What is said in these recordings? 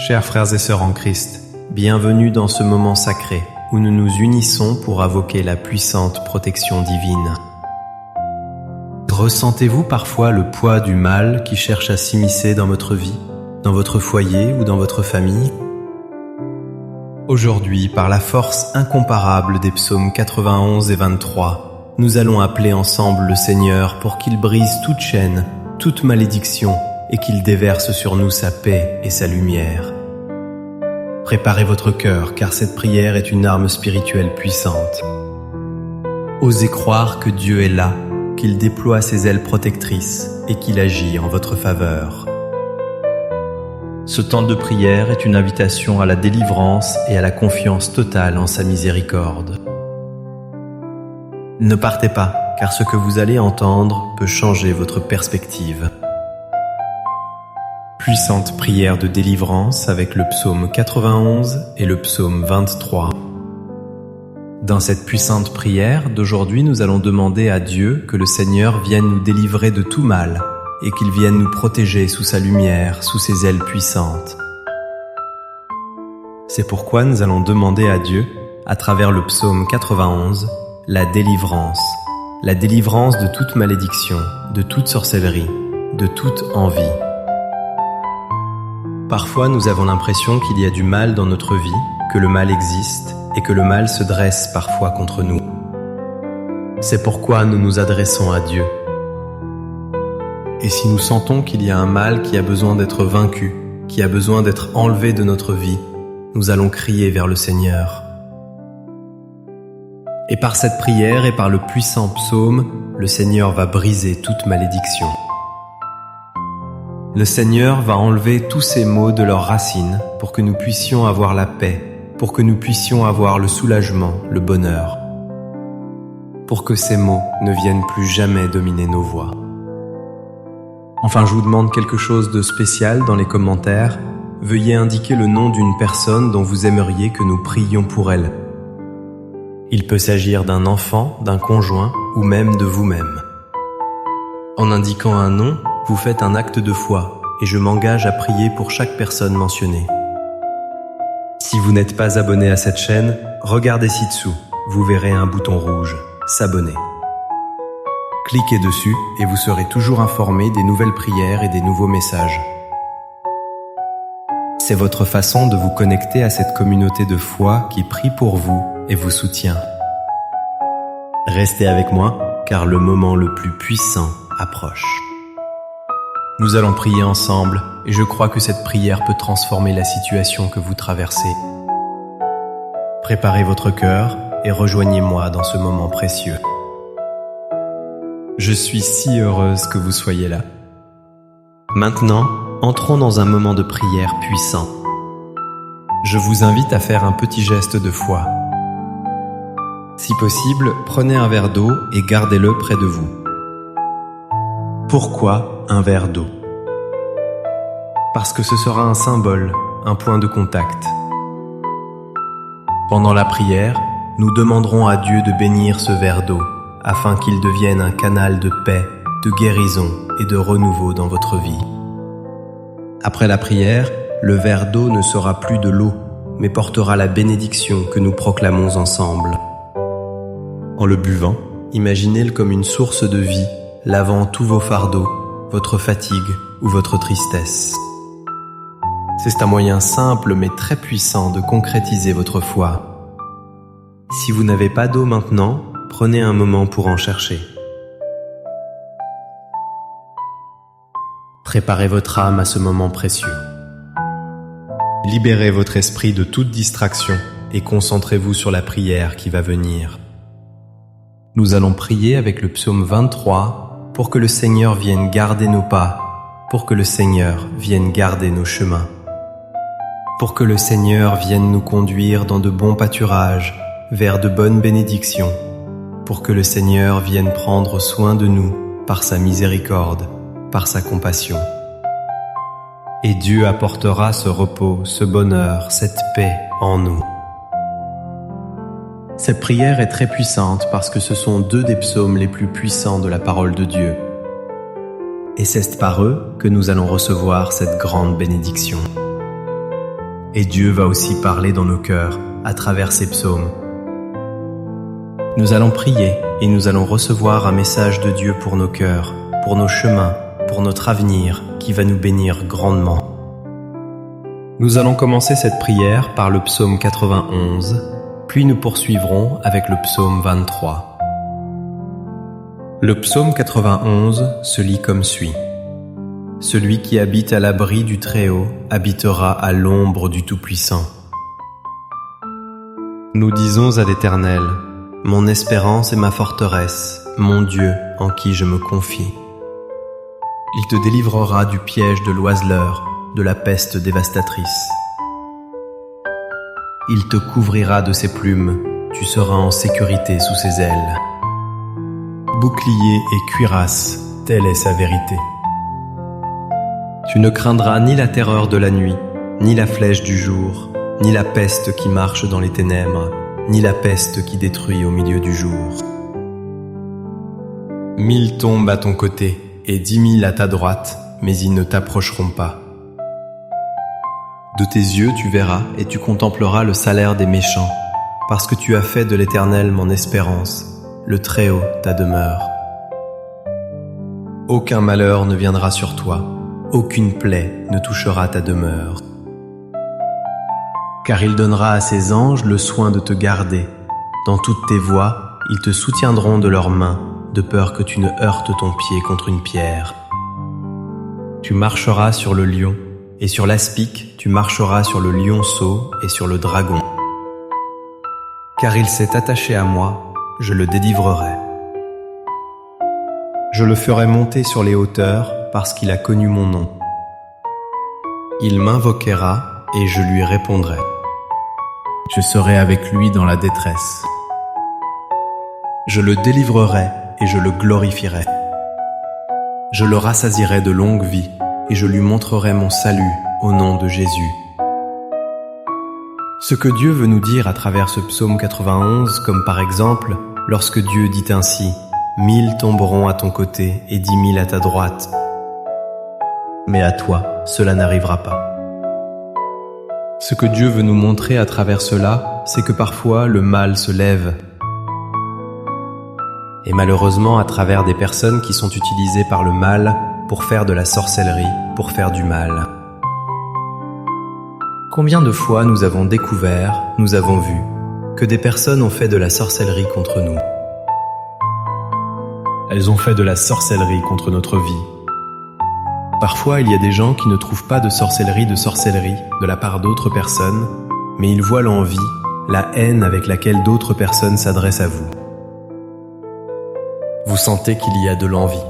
Chers frères et sœurs en Christ, bienvenue dans ce moment sacré où nous nous unissons pour invoquer la puissante protection divine. Ressentez-vous parfois le poids du mal qui cherche à s'immiscer dans votre vie, dans votre foyer ou dans votre famille? Aujourd'hui, par la force incomparable des psaumes 91 et 23, nous allons appeler ensemble le Seigneur pour qu'il brise toute chaîne, toute malédiction et qu'il déverse sur nous sa paix et sa lumière. Préparez votre cœur, car cette prière est une arme spirituelle puissante. Osez croire que Dieu est là, qu'il déploie ses ailes protectrices et qu'il agit en votre faveur. Ce temps de prière est une invitation à la délivrance et à la confiance totale en sa miséricorde. Ne partez pas, car ce que vous allez entendre peut changer votre perspective. Puissante prière de délivrance avec le psaume 91 et le psaume 23. Dans cette puissante prière d'aujourd'hui, nous allons demander à Dieu que le Seigneur vienne nous délivrer de tout mal et qu'il vienne nous protéger sous sa lumière, sous ses ailes puissantes. C'est pourquoi nous allons demander à Dieu, à travers le psaume 91, la délivrance de toute malédiction, de toute sorcellerie, de toute envie. Parfois, nous avons l'impression qu'il y a du mal dans notre vie, que le mal existe et que le mal se dresse parfois contre nous. C'est pourquoi nous nous adressons à Dieu. Et si nous sentons qu'il y a un mal qui a besoin d'être vaincu, qui a besoin d'être enlevé de notre vie, nous allons crier vers le Seigneur. Et par cette prière et par le puissant psaume, le Seigneur va briser toute malédiction. Le Seigneur va enlever tous ces maux de leurs racines pour que nous puissions avoir la paix, pour que nous puissions avoir le soulagement, le bonheur, pour que ces maux ne viennent plus jamais dominer nos voix. Enfin, je vous demande quelque chose de spécial dans les commentaires. Veuillez indiquer le nom d'une personne dont vous aimeriez que nous prions pour elle. Il peut s'agir d'un enfant, d'un conjoint ou même de vous-même. En indiquant un nom, vous faites un acte de foi et je m'engage à prier pour chaque personne mentionnée. Si vous n'êtes pas abonné à cette chaîne, regardez ci-dessous, vous verrez un bouton rouge, s'abonner. Cliquez dessus et vous serez toujours informé des nouvelles prières et des nouveaux messages. C'est votre façon de vous connecter à cette communauté de foi qui prie pour vous et vous soutient. Restez avec moi, car le moment le plus puissant approche. Nous allons prier ensemble et je crois que cette prière peut transformer la situation que vous traversez. Préparez votre cœur et rejoignez-moi dans ce moment précieux. Je suis si heureuse que vous soyez là. Maintenant, entrons dans un moment de prière puissant. Je vous invite à faire un petit geste de foi. Si possible, prenez un verre d'eau et gardez-le près de vous. Pourquoi un verre d'eau? Parce que ce sera un symbole, un point de contact. Pendant la prière, nous demanderons à Dieu de bénir ce verre d'eau, afin qu'il devienne un canal de paix, de guérison et de renouveau dans votre vie. Après la prière, le verre d'eau ne sera plus de l'eau, mais portera la bénédiction que nous proclamons ensemble. En le buvant, imaginez-le comme une source de vie, lavant tous vos fardeaux, votre fatigue ou votre tristesse. C'est un moyen simple mais très puissant de concrétiser votre foi. Si vous n'avez pas d'eau maintenant, prenez un moment pour en chercher. Préparez votre âme à ce moment précieux. Libérez votre esprit de toute distraction et concentrez-vous sur la prière qui va venir. Nous allons prier avec le psaume 23 pour que le Seigneur vienne garder nos pas, pour que le Seigneur vienne garder nos chemins, pour que le Seigneur vienne nous conduire dans de bons pâturages, vers de bonnes bénédictions, pour que le Seigneur vienne prendre soin de nous par sa miséricorde, par sa compassion. Et Dieu apportera ce repos, ce bonheur, cette paix en nous. Cette prière est très puissante parce que ce sont deux des psaumes les plus puissants de la parole de Dieu. Et c'est par eux que nous allons recevoir cette grande bénédiction. Et Dieu va aussi parler dans nos cœurs à travers ces psaumes. Nous allons prier et nous allons recevoir un message de Dieu pour nos cœurs, pour nos chemins, pour notre avenir qui va nous bénir grandement. Nous allons commencer cette prière par le psaume 91, puis nous poursuivrons avec le psaume 23. Le psaume 91 se lit comme suit. Celui qui habite à l'abri du Très-Haut habitera à l'ombre du Tout-Puissant. Nous disons à l'Éternel, mon espérance et ma forteresse, mon Dieu en qui je me confie. Il te délivrera du piège de l'oiseleur, de la peste dévastatrice. Il te couvrira de ses plumes, tu seras en sécurité sous ses ailes. Bouclier et cuirasse, telle est sa vérité. Tu ne craindras ni la terreur de la nuit, ni la flèche du jour, ni la peste qui marche dans les ténèbres, ni la peste qui détruit au milieu du jour. 1000 tombent à ton côté et 10 000 à ta droite, mais ils ne t'approcheront pas. De tes yeux tu verras et tu contempleras le salaire des méchants, parce que tu as fait de l'Éternel mon espérance, le Très-Haut ta demeure. Aucun malheur ne viendra sur toi, aucune plaie ne touchera ta demeure. Car il donnera à ses anges le soin de te garder. Dans toutes tes voies, ils te soutiendront de leurs mains, de peur que tu ne heurtes ton pied contre une pierre. Tu marcheras sur le lion, et sur l'aspic, tu marcheras sur le lionceau et sur le dragon. Car il s'est attaché à moi, je le délivrerai. Je le ferai monter sur les hauteurs, parce qu'il a connu mon nom. Il m'invoquera, et je lui répondrai. Je serai avec lui dans la détresse. Je le délivrerai, et je le glorifierai. Je le rassasierai de longue vie, et je lui montrerai mon salut au nom de Jésus. Ce que Dieu veut nous dire à travers ce psaume 91, comme par exemple, lorsque Dieu dit ainsi, 1000 tomberont à ton côté et 10 000 à ta droite. Mais à toi, cela n'arrivera pas. Ce que Dieu veut nous montrer à travers cela, c'est que parfois le mal se lève. Et malheureusement à travers des personnes qui sont utilisées par le mal pour faire de la sorcellerie, pour faire du mal. Combien de fois nous avons découvert, nous avons vu, que des personnes ont fait de la sorcellerie contre nous. Elles ont fait de la sorcellerie contre notre vie. Parfois, il y a des gens qui ne trouvent pas de sorcellerie de la part d'autres personnes, mais ils voient l'envie, la haine avec laquelle d'autres personnes s'adressent à vous. Vous sentez qu'il y a de l'envie.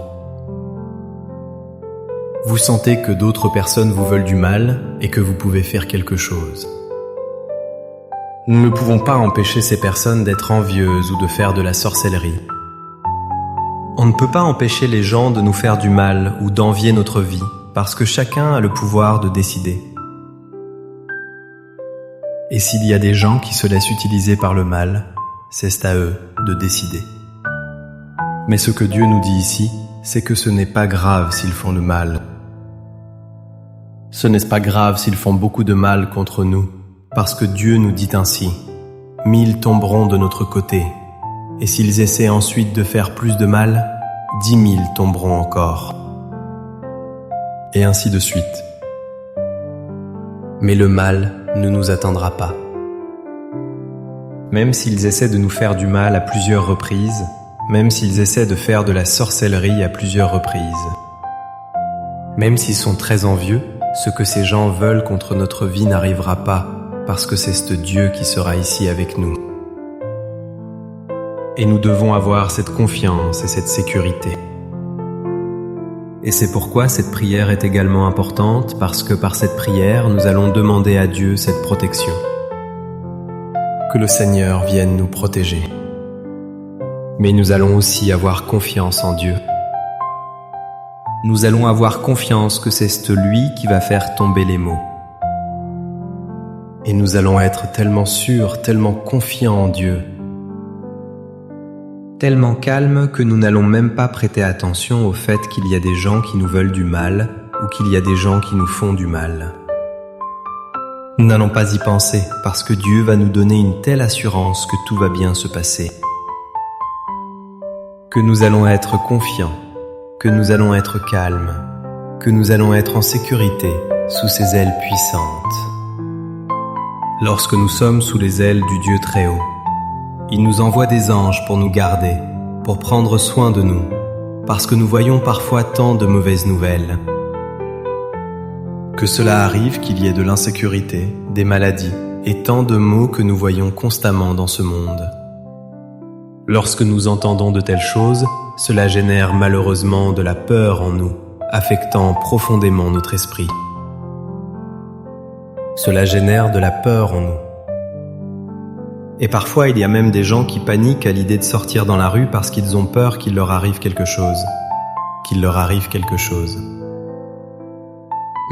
Vous sentez que d'autres personnes vous veulent du mal et que vous pouvez faire quelque chose. Nous ne pouvons pas empêcher ces personnes d'être envieuses ou de faire de la sorcellerie. On ne peut pas empêcher les gens de nous faire du mal ou d'envier notre vie, parce que chacun a le pouvoir de décider. Et s'il y a des gens qui se laissent utiliser par le mal, c'est à eux de décider. Mais ce que Dieu nous dit ici, c'est que ce n'est pas grave s'ils font le mal. Ce n'est pas grave s'ils font beaucoup de mal contre nous, parce que Dieu nous dit ainsi, 1000 tomberont de notre côté, et s'ils essaient ensuite de faire plus de mal, 10 000 tomberont encore. Et ainsi de suite. Mais le mal ne nous atteindra pas. Même s'ils essaient de nous faire du mal à plusieurs reprises, même s'ils essaient de faire de la sorcellerie à plusieurs reprises, même s'ils sont très envieux, ce que ces gens veulent contre notre vie n'arrivera pas, parce que c'est ce Dieu qui sera ici avec nous. Et nous devons avoir cette confiance et cette sécurité. Et c'est pourquoi cette prière est également importante, parce que par cette prière, nous allons demander à Dieu cette protection. Que le Seigneur vienne nous protéger. Mais nous allons aussi avoir confiance en Dieu. Nous allons avoir confiance que c'est lui qui va faire tomber les maux. Et nous allons être tellement sûrs, tellement confiants en Dieu, tellement calmes que nous n'allons même pas prêter attention au fait qu'il y a des gens qui nous veulent du mal ou qu'il y a des gens qui nous font du mal. Nous n'allons pas y penser parce que Dieu va nous donner une telle assurance que tout va bien se passer. Que nous allons être confiants, que nous allons être calmes, que nous allons être en sécurité sous ses ailes puissantes. Lorsque nous sommes sous les ailes du Dieu très haut, il nous envoie des anges pour nous garder, pour prendre soin de nous, parce que nous voyons parfois tant de mauvaises nouvelles. Que cela arrive qu'il y ait de l'insécurité, des maladies et tant de maux que nous voyons constamment dans ce monde. Lorsque nous entendons de telles choses, cela génère malheureusement de la peur en nous, affectant profondément notre esprit. Cela génère de la peur en nous. Et parfois, il y a même des gens qui paniquent à l'idée de sortir dans la rue parce qu'ils ont peur qu'il leur arrive quelque chose.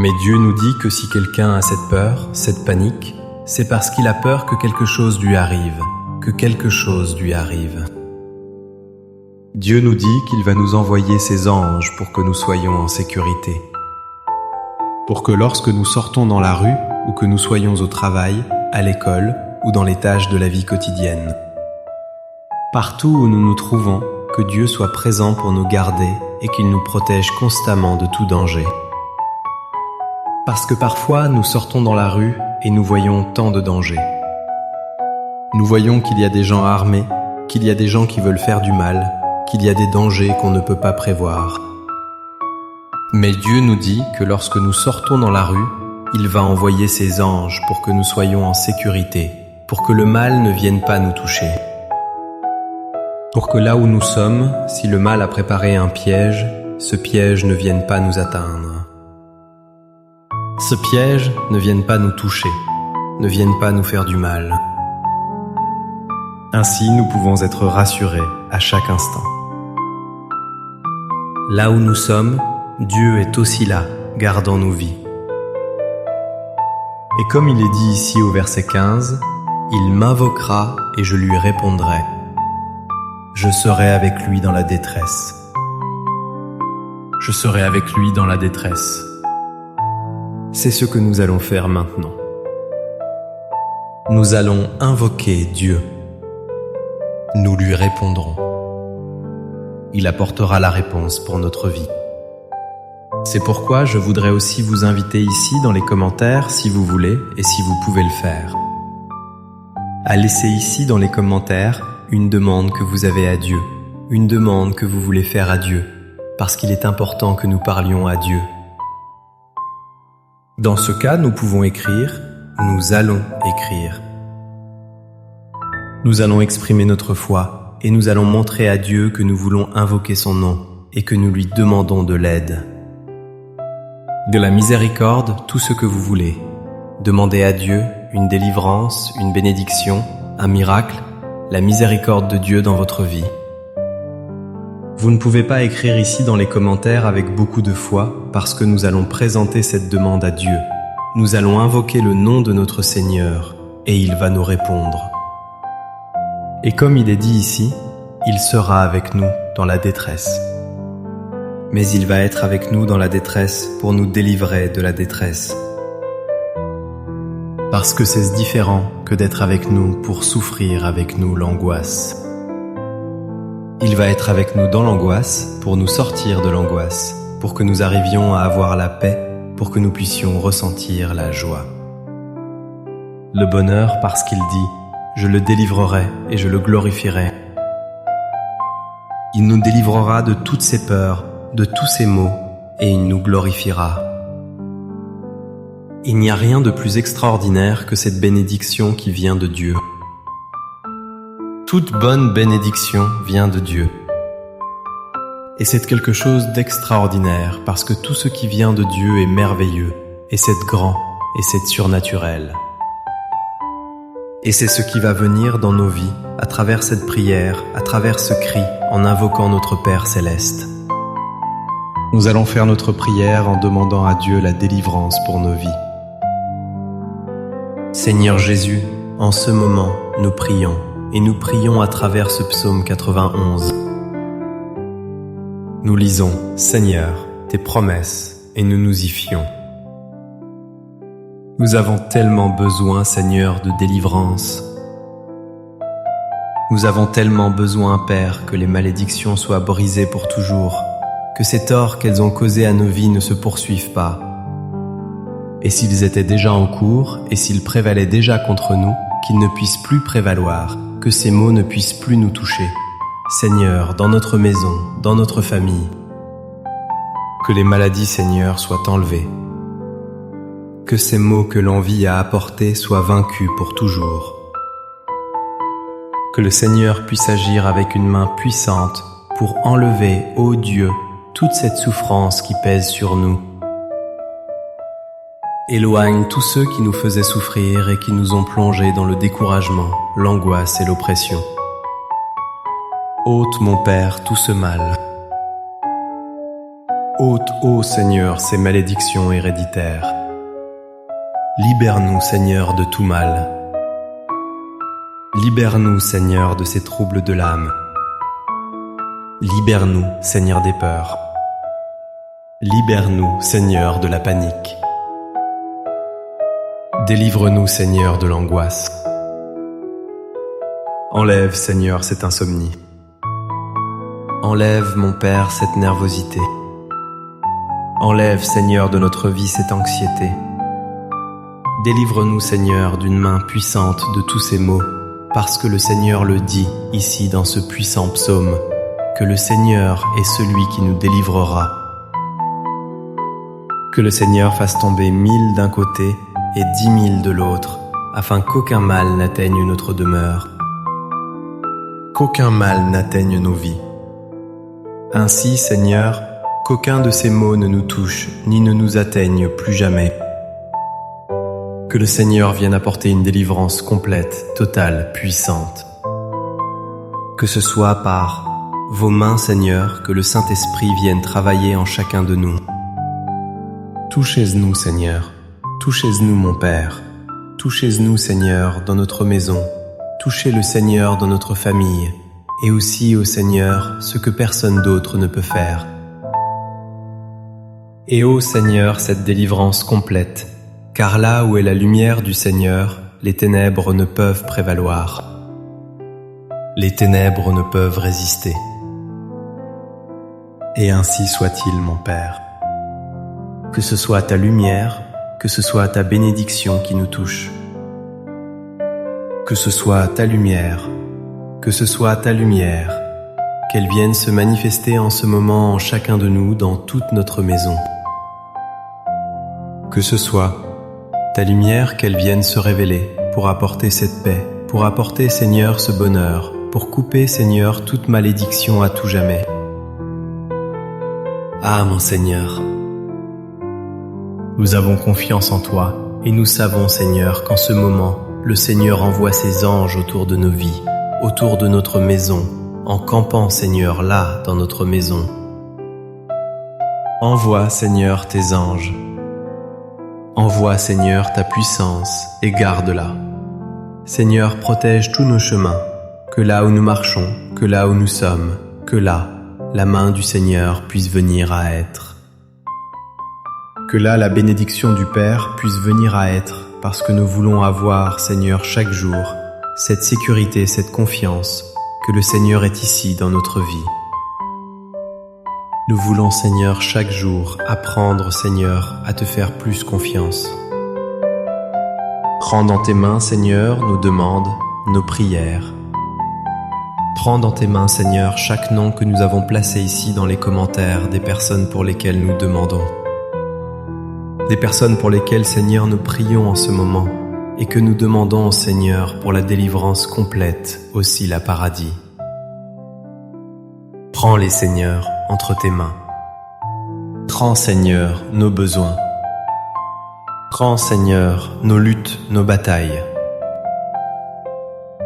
Mais Dieu nous dit que si quelqu'un a cette peur, cette panique, c'est parce qu'il a peur que quelque chose lui arrive, Dieu nous dit qu'il va nous envoyer ses anges pour que nous soyons en sécurité. Pour que lorsque nous sortons dans la rue ou que nous soyons au travail, à l'école ou dans les tâches de la vie quotidienne, partout où nous nous trouvons, que Dieu soit présent pour nous garder et qu'il nous protège constamment de tout danger. Parce que parfois nous sortons dans la rue et nous voyons tant de dangers. Nous voyons qu'il y a des gens armés, qu'il y a des gens qui veulent faire du mal, qu'il y a des dangers qu'on ne peut pas prévoir. Mais Dieu nous dit que lorsque nous sortons dans la rue, il va envoyer ses anges pour que nous soyons en sécurité, pour que le mal ne vienne pas nous toucher. Pour que là où nous sommes, si le mal a préparé un piège, ce piège ne vienne pas nous atteindre. Ce piège ne vienne pas nous toucher, ne vienne pas nous faire du mal. Ainsi, nous pouvons être rassurés à chaque instant. Là où nous sommes, Dieu est aussi là, gardant nos vies. Et comme il est dit ici au verset 15, « Il m'invoquera et je lui répondrai. Je serai avec lui dans la détresse. » Je serai avec lui dans la détresse. C'est ce que nous allons faire maintenant. Nous allons invoquer Dieu. Nous lui répondrons. Il apportera la réponse pour notre vie. C'est pourquoi je voudrais aussi vous inviter ici dans les commentaires, si vous voulez et si vous pouvez le faire, à laisser ici dans les commentaires une demande que vous avez à Dieu, une demande que vous voulez faire à Dieu, parce qu'il est important que nous parlions à Dieu. Dans ce cas, nous pouvons écrire « Nous allons écrire ». Nous allons exprimer notre foi et nous allons montrer à Dieu que nous voulons invoquer son nom et que nous lui demandons de l'aide. De la miséricorde, tout ce que vous voulez. Demandez à Dieu une délivrance, une bénédiction, un miracle, la miséricorde de Dieu dans votre vie. Vous ne pouvez pas écrire ici dans les commentaires avec beaucoup de foi parce que nous allons présenter cette demande à Dieu. Nous allons invoquer le nom de notre Seigneur et il va nous répondre. Et comme il est dit ici, il sera avec nous dans la détresse. Mais il va être avec nous dans la détresse pour nous délivrer de la détresse. Parce que c'est différent que d'être avec nous pour souffrir avec nous l'angoisse. Il va être avec nous dans l'angoisse pour nous sortir de l'angoisse, pour que nous arrivions à avoir la paix, pour que nous puissions ressentir la joie. Le bonheur parce qu'il dit « Je le délivrerai et je le glorifierai ». Il nous délivrera de toutes ses peurs, de tous ses maux, et il nous glorifiera. Il n'y a rien de plus extraordinaire que cette bénédiction qui vient de Dieu. Toute bonne bénédiction vient de Dieu. Et c'est quelque chose d'extraordinaire parce que tout ce qui vient de Dieu est merveilleux, et c'est grand, et c'est surnaturel. Et c'est ce qui va venir dans nos vies, à travers cette prière, à travers ce cri, en invoquant notre Père Céleste. Nous allons faire notre prière en demandant à Dieu la délivrance pour nos vies. Seigneur Jésus, en ce moment, nous prions, et nous prions à travers ce psaume 91. Nous lisons, Seigneur, tes promesses, et nous nous y fions. Nous avons tellement besoin, Seigneur, de délivrance. Nous avons tellement besoin, Père, que les malédictions soient brisées pour toujours, que ces torts qu'elles ont causés à nos vies ne se poursuivent pas. Et s'ils étaient déjà en cours, et s'ils prévalaient déjà contre nous, qu'ils ne puissent plus prévaloir, que ces maux ne puissent plus nous toucher. Seigneur, dans notre maison, dans notre famille, que les maladies, Seigneur, soient enlevées. Que ces maux que l'envie a apportés soient vaincus pour toujours. Que le Seigneur puisse agir avec une main puissante pour enlever, ô Dieu, toute cette souffrance qui pèse sur nous. Éloigne tous ceux qui nous faisaient souffrir et qui nous ont plongés dans le découragement, l'angoisse et l'oppression. Ôte, mon Père, tout ce mal. Ôte, ô Seigneur, ces malédictions héréditaires. Libère-nous, Seigneur, de tout mal. Libère-nous, Seigneur, de ces troubles de l'âme. Libère-nous, Seigneur, des peurs. Libère-nous, Seigneur, de la panique. Délivre-nous, Seigneur, de l'angoisse. Enlève, Seigneur, cette insomnie. Enlève, mon Père, cette nervosité. Enlève, Seigneur, de notre vie cette anxiété. Délivre-nous, Seigneur, d'une main puissante de tous ces maux, parce que le Seigneur le dit ici dans ce puissant psaume, que le Seigneur est celui qui nous délivrera. Que le Seigneur fasse tomber 1000 d'un côté et 10 000 de l'autre, afin qu'aucun mal n'atteigne notre demeure. Qu'aucun mal n'atteigne nos vies. Ainsi, Seigneur, qu'aucun de ces maux ne nous touche, ni ne nous atteigne plus jamais. Que le Seigneur vienne apporter une délivrance complète, totale, puissante. Que ce soit par vos mains, Seigneur, que le Saint-Esprit vienne travailler en chacun de nous. Touchez-nous, Seigneur. Touchez-nous, mon Père. Touchez-nous, Seigneur, dans notre maison. Touchez le Seigneur dans notre famille. Et aussi, ô Seigneur, ce que personne d'autre ne peut faire. Et ô Seigneur, cette délivrance complète, car là où est la lumière du Seigneur, les ténèbres ne peuvent prévaloir. Les ténèbres ne peuvent résister. Et ainsi soit-il, mon Père. Que ce soit ta lumière, que ce soit ta bénédiction qui nous touche. Que ce soit ta lumière, que ce soit ta lumière, qu'elle vienne se manifester en ce moment en chacun de nous dans toute notre maison. Que ce soit ta lumière, qu'elle vienne se révéler pour apporter cette paix, pour apporter, Seigneur, ce bonheur, pour couper, Seigneur, toute malédiction à tout jamais. Ah, mon Seigneur, nous avons confiance en toi et nous savons, Seigneur, qu'en ce moment, le Seigneur envoie ses anges autour de nos vies, autour de notre maison, en campant, Seigneur, là, dans notre maison. Envoie, Seigneur, tes anges. Envoie, Seigneur, ta puissance et garde-la. Seigneur, protège tous nos chemins, que là où nous marchons, que là où nous sommes, que là, la main du Seigneur puisse venir à être. Que là, la bénédiction du Père puisse venir à être, parce que nous voulons avoir, Seigneur, chaque jour, cette sécurité, cette confiance, que le Seigneur est ici dans notre vie. Nous voulons, Seigneur, chaque jour apprendre, Seigneur, à te faire plus confiance. Prends dans tes mains, Seigneur, nos demandes, nos prières. Prends dans tes mains, Seigneur, chaque nom que nous avons placé ici dans les commentaires des personnes pour lesquelles nous demandons. Des personnes pour lesquelles, Seigneur, nous prions en ce moment et que nous demandons au Seigneur pour la délivrance complète, aussi la paradis. Prends-les, Seigneur, entre tes mains. Prends, Seigneur, nos besoins. Prends, Seigneur, nos luttes, nos batailles.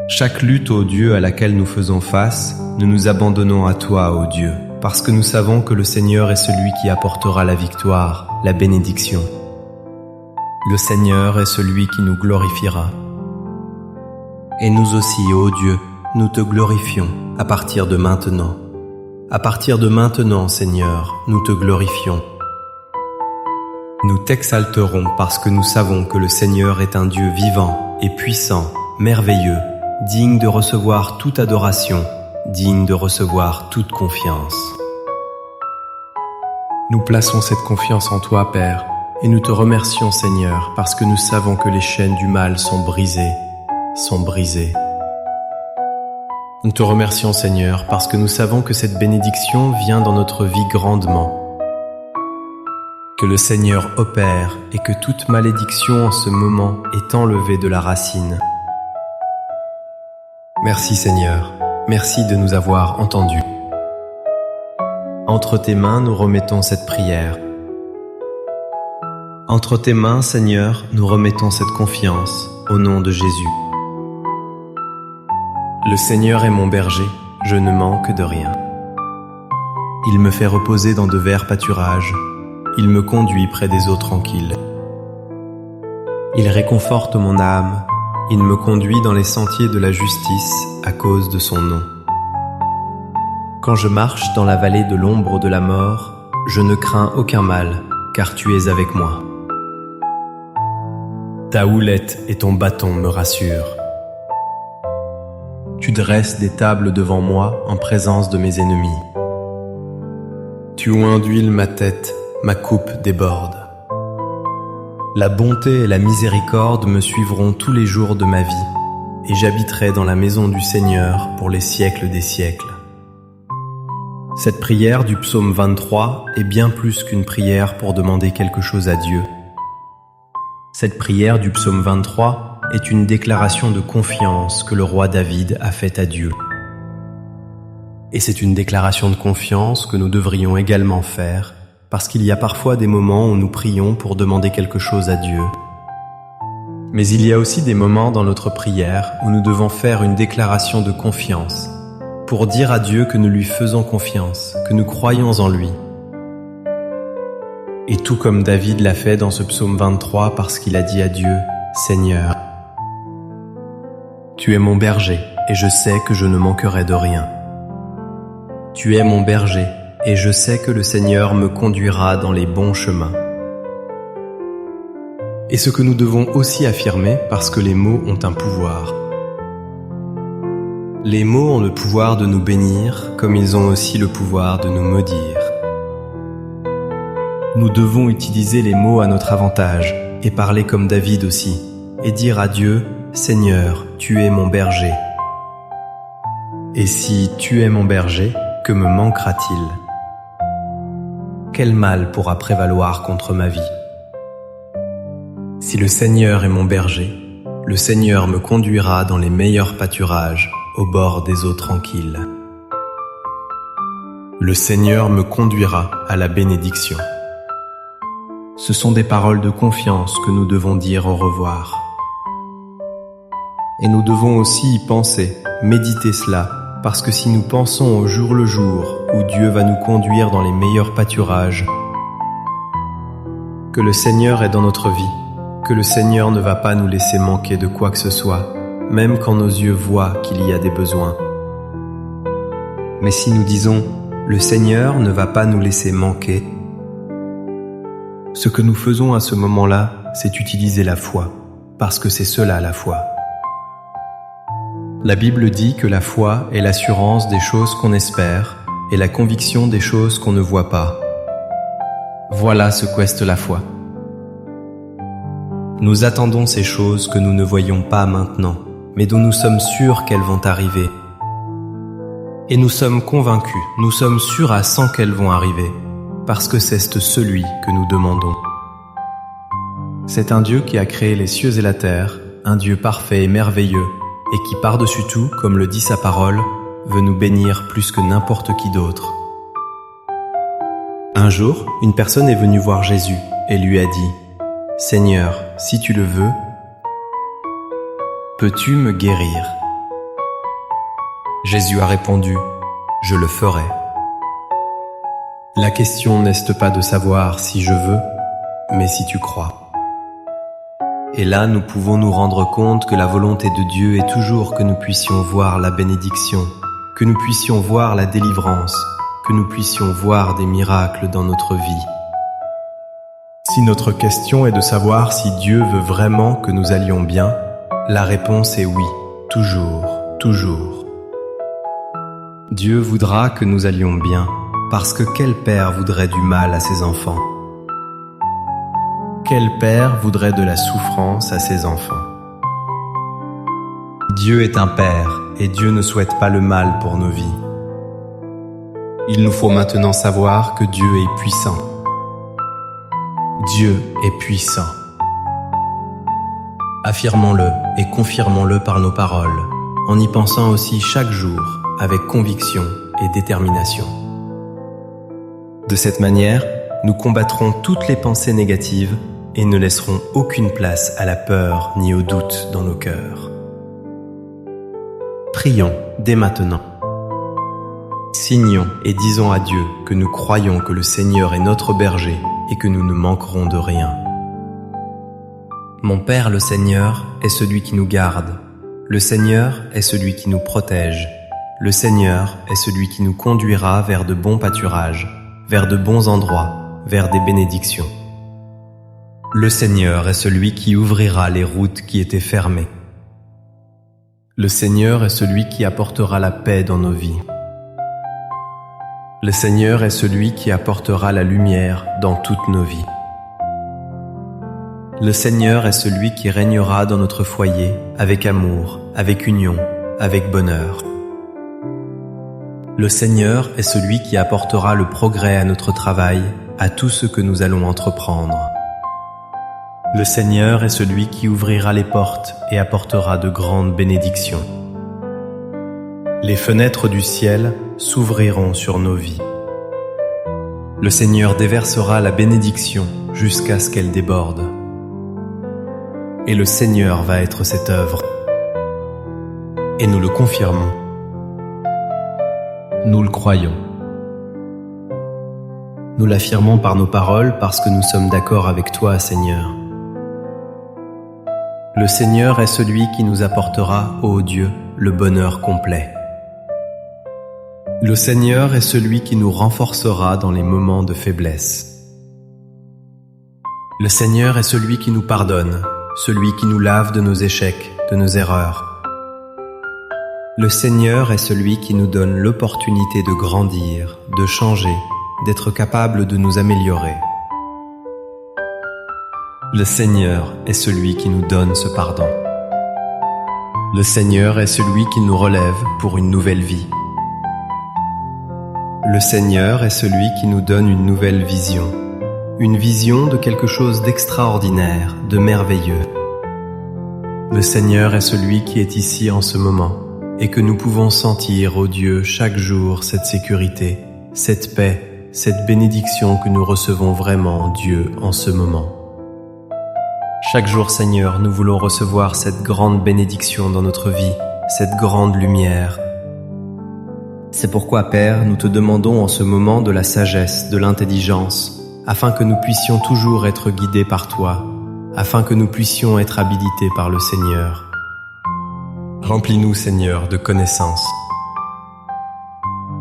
Chaque lutte, ô Dieu, à laquelle nous faisons face, nous nous abandonnons à toi, ô Dieu, parce que nous savons que le Seigneur est celui qui apportera la victoire, la bénédiction. Le Seigneur est celui qui nous glorifiera. Et nous aussi, ô Dieu, nous te glorifions à partir de maintenant. À partir de maintenant, Seigneur, nous te glorifions. Nous t'exalterons parce que nous savons que le Seigneur est un Dieu vivant et puissant, merveilleux, digne de recevoir toute adoration, digne de recevoir toute confiance. Nous plaçons cette confiance en toi, Père, et nous te remercions, Seigneur, parce que nous savons que les chaînes du mal sont brisées. Nous te remercions, Seigneur, parce que nous savons que cette bénédiction vient dans notre vie grandement. Que le Seigneur opère et que toute malédiction en ce moment est enlevée de la racine. Merci, Seigneur. Merci de nous avoir entendus. Entre tes mains, nous remettons cette prière. Entre tes mains, Seigneur, nous remettons cette confiance, au nom de Jésus. Le Seigneur est mon berger, je ne manque de rien. Il me fait reposer dans de verts pâturages, il me conduit près des eaux tranquilles. Il réconforte mon âme, il me conduit dans les sentiers de la justice à cause de son nom. Quand je marche dans la vallée de l'ombre de la mort, je ne crains aucun mal, car tu es avec moi. Ta houlette et ton bâton me rassurent. Tu dresses des tables devant moi en présence de mes ennemis. Tu oins d'huile ma tête, ma coupe déborde. La bonté et la miséricorde me suivront tous les jours de ma vie, et j'habiterai dans la maison du Seigneur pour les siècles des siècles. Cette prière du psaume 23 est bien plus qu'une prière pour demander quelque chose à Dieu. Cette prière du psaume 23 est une déclaration de confiance que le roi David a faite à Dieu. Et c'est une déclaration de confiance que nous devrions également faire, parce qu'il y a parfois des moments où nous prions pour demander quelque chose à Dieu. Mais il y a aussi des moments dans notre prière où nous devons faire une déclaration de confiance, pour dire à Dieu que nous lui faisons confiance, que nous croyons en lui. Et tout comme David l'a fait dans ce psaume 23 parce qu'il a dit à Dieu, « Seigneur, tu es mon berger et je sais que je ne manquerai de rien. Tu es mon berger et je sais que le Seigneur me conduira dans les bons chemins. » Et ce que nous devons aussi affirmer parce que les mots ont un pouvoir. Les mots ont le pouvoir de nous bénir comme ils ont aussi le pouvoir de nous maudire. Nous devons utiliser les mots à notre avantage et parler comme David aussi et dire à Dieu « Seigneur, tu es mon berger. » Et si tu es mon berger, que me manquera-t-il? Quel mal pourra prévaloir contre ma vie? Si le Seigneur est mon berger, le Seigneur me conduira dans les meilleurs pâturages, au bord des eaux tranquilles. Le Seigneur me conduira à la bénédiction. Ce sont des paroles de confiance que nous devons dire au revoir. Et nous devons aussi y penser, méditer cela, parce que si nous pensons au jour le jour où Dieu va nous conduire dans les meilleurs pâturages, que le Seigneur est dans notre vie, que le Seigneur ne va pas nous laisser manquer de quoi que ce soit, même quand nos yeux voient qu'il y a des besoins. Mais si nous disons « Le Seigneur ne va pas nous laisser manquer », ce que nous faisons à ce moment-là, c'est utiliser la foi, parce que c'est cela la foi. La Bible dit que la foi est l'assurance des choses qu'on espère et la conviction des choses qu'on ne voit pas. Voilà ce qu'est la foi. Nous attendons ces choses que nous ne voyons pas maintenant, mais dont nous sommes sûrs qu'elles vont arriver. Et nous sommes convaincus, nous sommes sûrs à 100 qu'elles vont arriver, parce que c'est celui que nous demandons. C'est un Dieu qui a créé les cieux et la terre, un Dieu parfait et merveilleux, et qui par-dessus tout, comme le dit sa parole, veut nous bénir plus que n'importe qui d'autre. Un jour, une personne est venue voir Jésus et lui a dit « Seigneur, si tu le veux, peux-tu me guérir ?» Jésus a répondu « Je le ferai. » La question n'est pas de savoir si je veux, mais si tu crois. Et là, nous pouvons nous rendre compte que la volonté de Dieu est toujours que nous puissions voir la bénédiction, que nous puissions voir la délivrance, que nous puissions voir des miracles dans notre vie. Si notre question est de savoir si Dieu veut vraiment que nous allions bien, la réponse est oui, toujours, toujours. Dieu voudra que nous allions bien, parce que quel père voudrait du mal à ses enfants? Quel père voudrait de la souffrance à ses enfants? Dieu est un père, et Dieu ne souhaite pas le mal pour nos vies. Il nous faut maintenant savoir que Dieu est puissant. Dieu est puissant. Affirmons-le et confirmons-le par nos paroles, en y pensant aussi chaque jour avec conviction et détermination. De cette manière, nous combattrons toutes les pensées négatives et ne laisserons aucune place à la peur ni au doute dans nos cœurs. Prions dès maintenant. Signons et disons à Dieu que nous croyons que le Seigneur est notre berger et que nous ne manquerons de rien. Mon Père le Seigneur est celui qui nous garde. Le Seigneur est celui qui nous protège. Le Seigneur est celui qui nous conduira vers de bons pâturages, vers de bons endroits, vers des bénédictions. Le Seigneur est celui qui ouvrira les routes qui étaient fermées. Le Seigneur est celui qui apportera la paix dans nos vies. Le Seigneur est celui qui apportera la lumière dans toutes nos vies. Le Seigneur est celui qui régnera dans notre foyer avec amour, avec union, avec bonheur. Le Seigneur est celui qui apportera le progrès à notre travail, à tout ce que nous allons entreprendre. Le Seigneur est celui qui ouvrira les portes et apportera de grandes bénédictions. Les fenêtres du ciel s'ouvriront sur nos vies. Le Seigneur déversera la bénédiction jusqu'à ce qu'elle déborde. Et le Seigneur va être cette œuvre. Et nous le confirmons. Nous le croyons. Nous l'affirmons par nos paroles parce que nous sommes d'accord avec toi, Seigneur. Le Seigneur est celui qui nous apportera, ô Dieu, le bonheur complet. Le Seigneur est celui qui nous renforcera dans les moments de faiblesse. Le Seigneur est celui qui nous pardonne, celui qui nous lave de nos échecs, de nos erreurs. Le Seigneur est celui qui nous donne l'opportunité de grandir, de changer, d'être capable de nous améliorer. Le Seigneur est celui qui nous donne ce pardon. Le Seigneur est celui qui nous relève pour une nouvelle vie. Le Seigneur est celui qui nous donne une nouvelle vision, une vision de quelque chose d'extraordinaire, de merveilleux. Le Seigneur est celui qui est ici en ce moment et que nous pouvons sentir, ô Dieu, chaque jour cette sécurité, cette paix, cette bénédiction que nous recevons vraiment, Dieu, en ce moment. Chaque jour, Seigneur, nous voulons recevoir cette grande bénédiction dans notre vie, cette grande lumière. C'est pourquoi, Père, nous te demandons en ce moment de la sagesse, de l'intelligence, afin que nous puissions toujours être guidés par toi, afin que nous puissions être habilités par le Seigneur. Remplis-nous, Seigneur, de connaissances.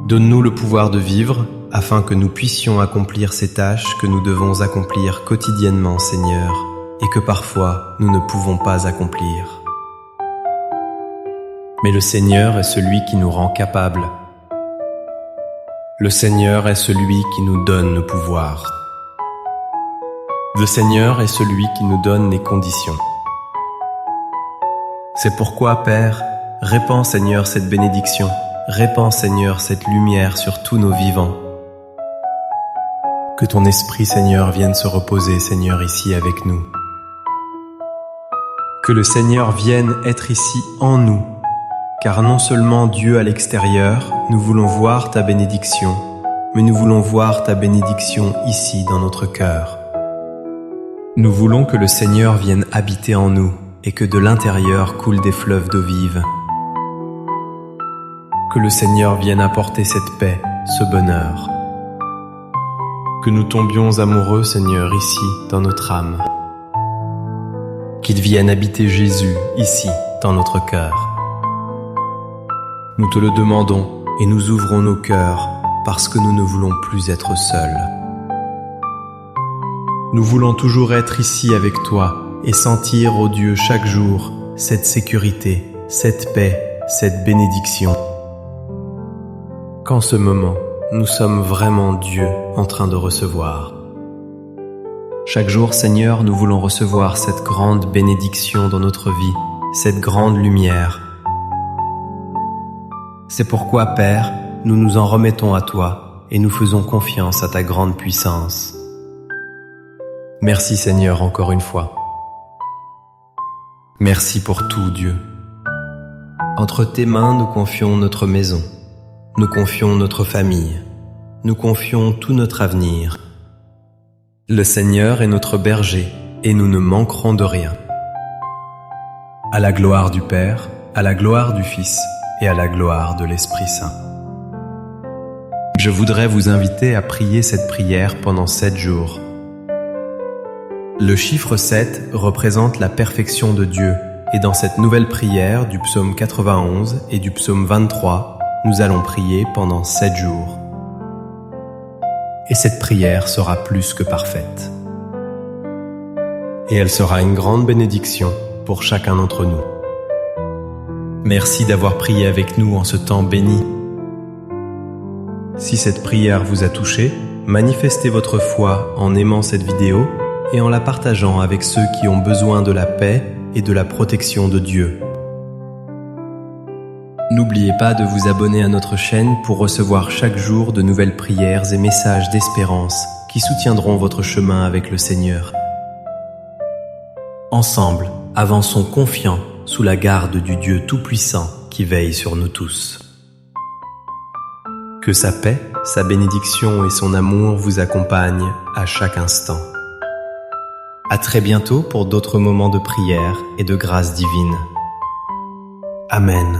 Donne-nous le pouvoir de vivre, afin que nous puissions accomplir ces tâches que nous devons accomplir quotidiennement, Seigneur, et que parfois nous ne pouvons pas accomplir. Mais le Seigneur est celui qui nous rend capables. Le Seigneur est celui qui nous donne le pouvoir. Le Seigneur est celui qui nous donne les conditions. C'est pourquoi, Père, répands, Seigneur, cette bénédiction, répands, Seigneur, cette lumière sur tous nos vivants. Que ton Esprit, Seigneur, vienne se reposer, Seigneur, ici avec nous. Que le Seigneur vienne être ici en nous, car non seulement Dieu à l'extérieur, nous voulons voir ta bénédiction, mais nous voulons voir ta bénédiction ici dans notre cœur. Nous voulons que le Seigneur vienne habiter en nous et que de l'intérieur coulent des fleuves d'eau vive. Que le Seigneur vienne apporter cette paix, ce bonheur. Que nous tombions amoureux, Seigneur, ici, dans notre âme. Qu'il vienne habiter Jésus, ici, dans notre cœur. Nous te le demandons et nous ouvrons nos cœurs parce que nous ne voulons plus être seuls. Nous voulons toujours être ici avec toi et sentir, ô Dieu, chaque jour, cette sécurité, cette paix, cette bénédiction. Qu'en ce moment, nous sommes vraiment Dieu en train de recevoir. Chaque jour, Seigneur, nous voulons recevoir cette grande bénédiction dans notre vie, cette grande lumière. C'est pourquoi, Père, nous nous en remettons à toi et nous faisons confiance à ta grande puissance. Merci, Seigneur, encore une fois. Merci pour tout, Dieu. Entre tes mains, nous confions notre maison, nous confions notre famille, nous confions tout notre avenir. Le Seigneur est notre berger et nous ne manquerons de rien. À la gloire du Père, à la gloire du Fils et à la gloire de l'Esprit Saint. Je voudrais vous inviter à prier cette prière pendant 7 jours. Le chiffre 7 représente la perfection de Dieu. Et dans cette nouvelle prière du psaume 91 et du psaume 23, nous allons prier pendant 7 jours. Et cette prière sera plus que parfaite. Et elle sera une grande bénédiction pour chacun d'entre nous. Merci d'avoir prié avec nous en ce temps béni. Si cette prière vous a touché, manifestez votre foi en aimant cette vidéo et en la partageant avec ceux qui ont besoin de la paix et de la protection de Dieu. N'oubliez pas de vous abonner à notre chaîne pour recevoir chaque jour de nouvelles prières et messages d'espérance qui soutiendront votre chemin avec le Seigneur. Ensemble, avançons confiants sous la garde du Dieu Tout-Puissant qui veille sur nous tous. Que sa paix, sa bénédiction et son amour vous accompagnent à chaque instant. À très bientôt pour d'autres moments de prière et de grâce divine. Amen.